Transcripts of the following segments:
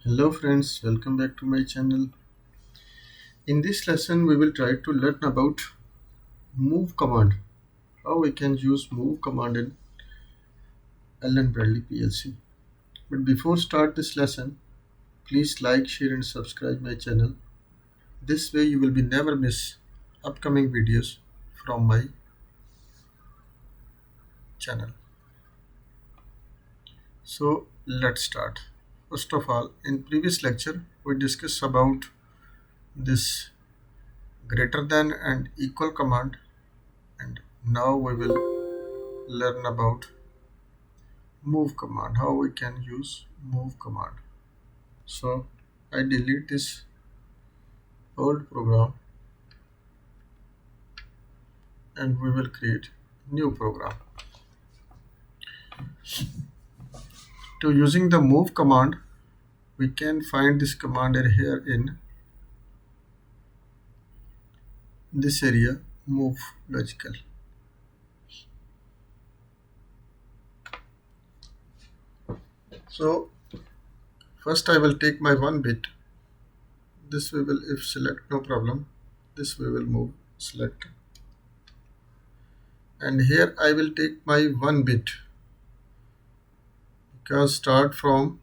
Hello friends, welcome back to my channel. In this lesson we will try to learn about move command. How we can use move command in Allen Bradley PLC. But before start this lesson, please like, share and subscribe my channel. This way you will be never miss upcoming videos from my channel. So let's start. First of all, in previous lecture we discussed about this greater than and equal command, and now we will learn about move command, how we can use move command. So I delete this old program and we will create new program. To using the move command, we can find this command here in this area, move logical. So first I will take my one bit. This we will if select, no problem. This we will move select, and here I will take my one bit because start from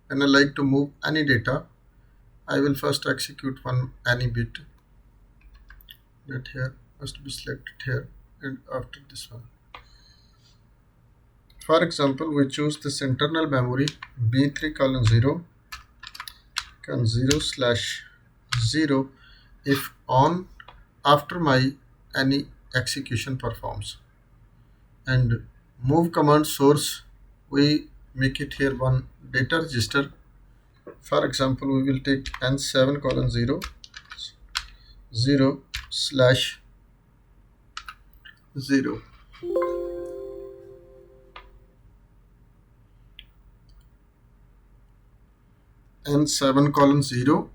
when I like to move any data, I will first execute one any bit. That here must be selected here, and after this one. For example, we choose this internal memory B3 colon 0 colon 0 slash 0 if on after my any execution performs, and move command source we make it here one data register. For example, we will take N7 colon 0 0 slash 0. N7 colon 0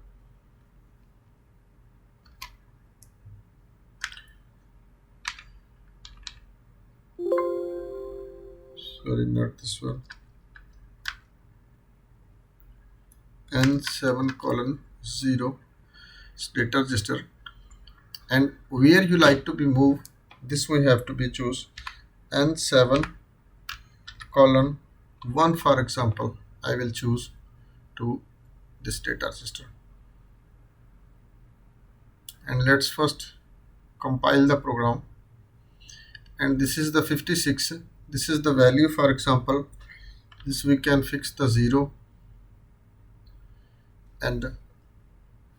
sorry, not this one, N7 colon 0 data register, and where you like to be moved, this we have to be choose N7 colon 1. For example, I will choose to this data register, and let's first compile the program. And this is the 56, this is the value. For example, this we can fix the 0, and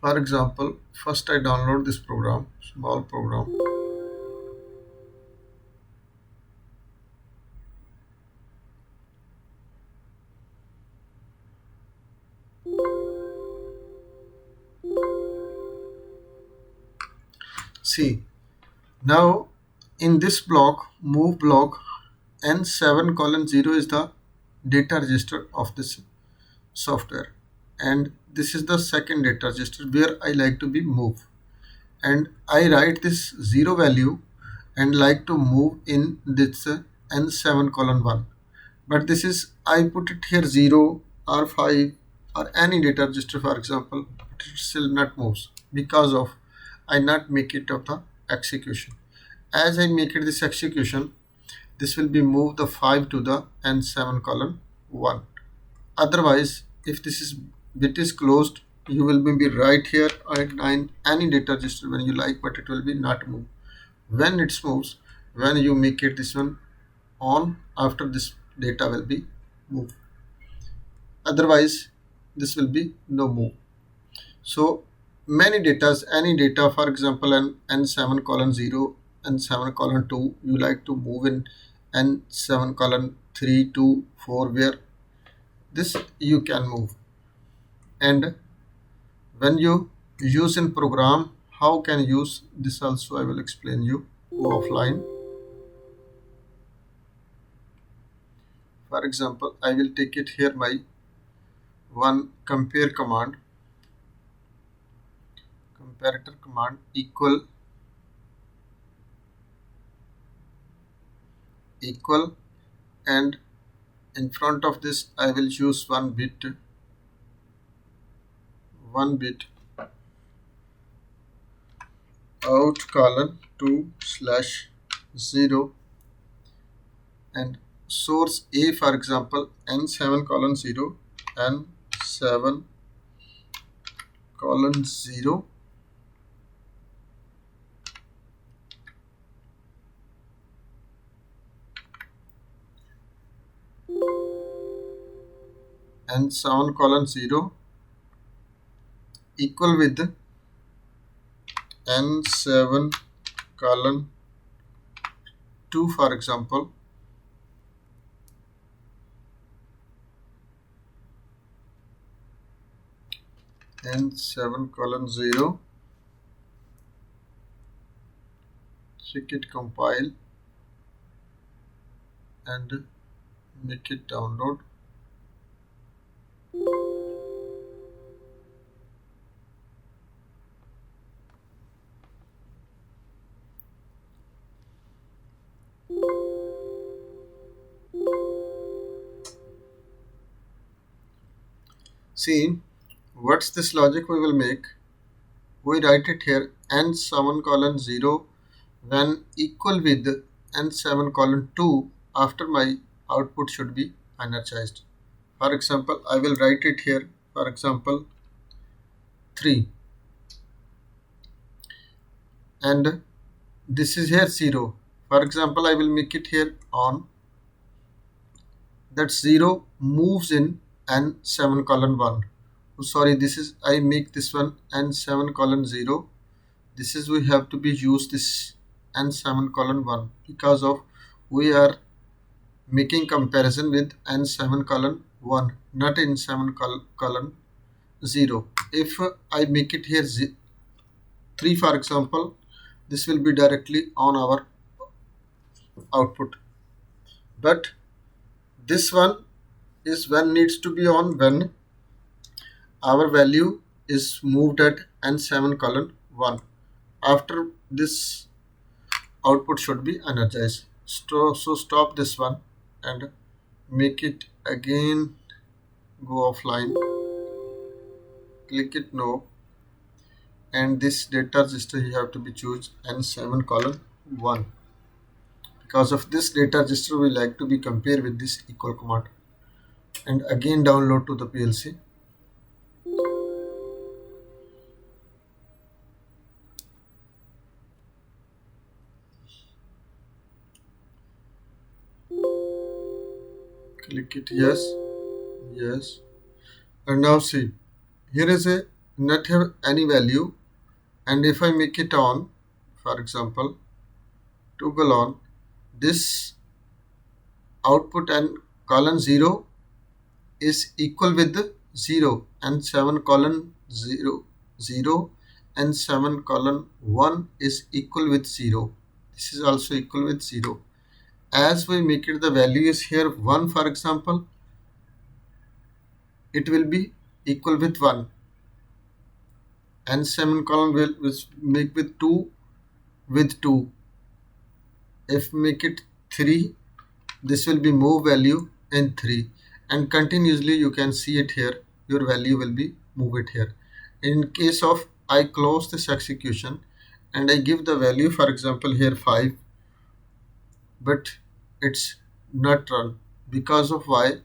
for example first I download this program, small program, see now in this block move block N7 colon 0 is the data register of this software, and this is the second data register where I like to be moved, and I write this 0 value and like to move in this N7 colon 1, but this is I put it here 0 or 5 or any data register. For example, it still not moves because of I not make it of the execution. As I make it this execution, this will be moved the 5 to the N7 colon 1. Otherwise, if this is bit is closed, you will be right here at any data register when you like, but it will be not move. When it moves, when you make it this one on, after this data will be moved. Otherwise, this will be no move. So many datas, any data, for example, N7 colon 0, N7 colon 2, you like to move in N7 colon 3 to 4, where this you can move. And when you use in program, how can use this also I will explain you. Go offline. For example, I will take it here my one compare command, comparator command equal and in front of this I will choose one bit 1 bit out colon 2 slash 0 and source A, for example, n7 colon 0, n7 colon 0, n7 colon 0 equal with n7 colon 2, for example, n7 colon 0. Check it, compile and make it download. See, what's this logic we will make? We write it here, n7 colon 0 when equal with n7 colon 2 after my output should be energized. For example, I will write it here, for example 3, and this is here 0. For example, I will make it here on, that 0 moves in n7 colon 1. Oh, sorry, this is, I make this one n7 colon 0. This is, we have to be use this n7 colon 1 because of we are making comparison with n7 colon 1, not n7 colon 0. If I make it here 3, for example, this will be directly on our output. But this one is when needs to be on when our value is moved at n7 colon 1. After this output should be energized. So stop this one and make it again go offline. Click it no, and this data register you have to be choose n7 colon 1. Because of this data register we like to be compare with this equal command, and again download to the PLC. Click it yes, yes, and now see, here is a not have any value, and if I make it on, for example toggle on, this output and colon 0 is equal with 0 and 7 colon 0 0 and 7 colon 1 is equal with 0. This is also equal with 0. As we make it, the value is here 1, for example, it will be equal with 1, and 7 colon will make with 2 with 2. If make it 3, this will be move value in 3, and continuously you can see it here, your value will be move it here. In case of I close this execution and I give the value, for example here 5, but it's not run because of why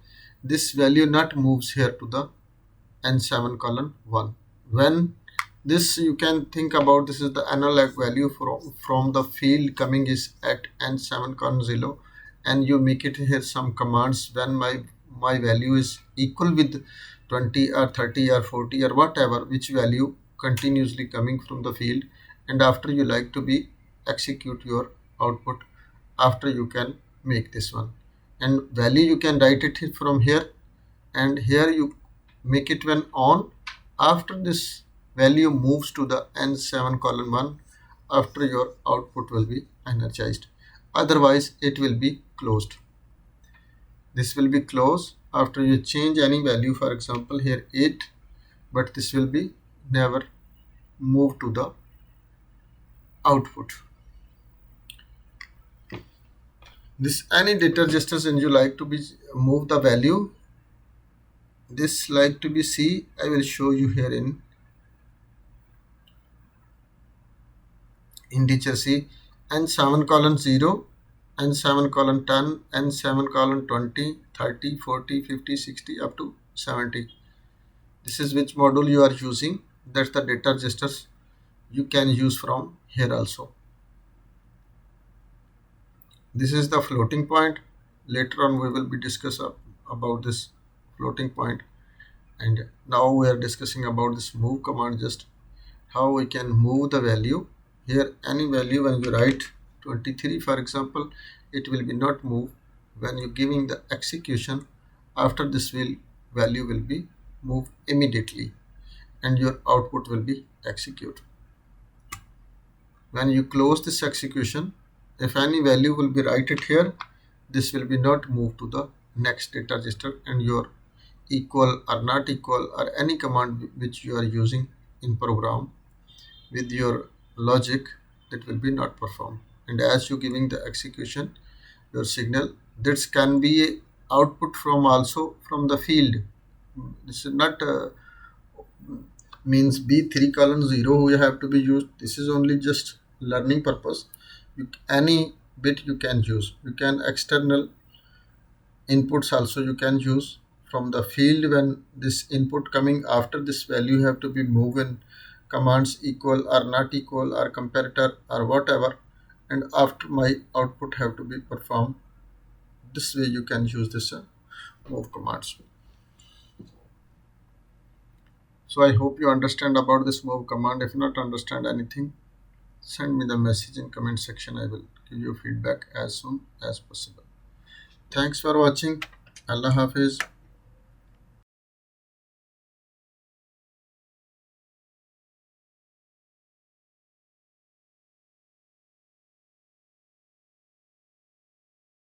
this value not moves here to the n7 colon 1. When this, you can think about, this is the analog value from the field coming is at n7 colon 0, and you make it here some commands when my value is equal with 20 or 30 or 40 or whatever, which value continuously coming from the field, and after you like to be execute your output, after you can make this one, and value you can write it from here, and here you make it when on. After this value moves to the n7 colon 1, after your output will be energized, otherwise it will be closed. This will be closed after you change any value, for example here 8, but this will be never move to the output. This any data registers, and you like to be move the value, this like to be see, I will show you here in integer C, n7 colon 0, n7 colon 10, n7 colon 20, 30, 40, 50, 60 up to 70. This is which module you are using. That's the data registers you can use from here also. This is the floating point. Later on we will be discuss about this floating point. And now we are discussing about this move command, just how we can move the value. Here any value when you write 23 for example, it will be not move. When you giving the execution, after this value will be moved immediately and your output will be executed. When you close this execution, if any value will be write it here, this will be not moved to the next data register, and your equal or not equal or any command which you are using in program with your logic, that will be not performed. And as you giving the execution, your signal, this can be output from also from the field. This is not means b3 colon 0 we have to be used. This is only just learning purpose. Any bit you can use. You can external inputs also you can use from the field. When this input coming, after this value have to be moved in commands equal or not equal or comparator or whatever, and after my output have to be performed. This way you can use this move commands. So I hope you understand about this move command. If not understand anything, send me the message in comment section. I will give you feedback as soon as possible. Thanks for watching. Allah Hafiz.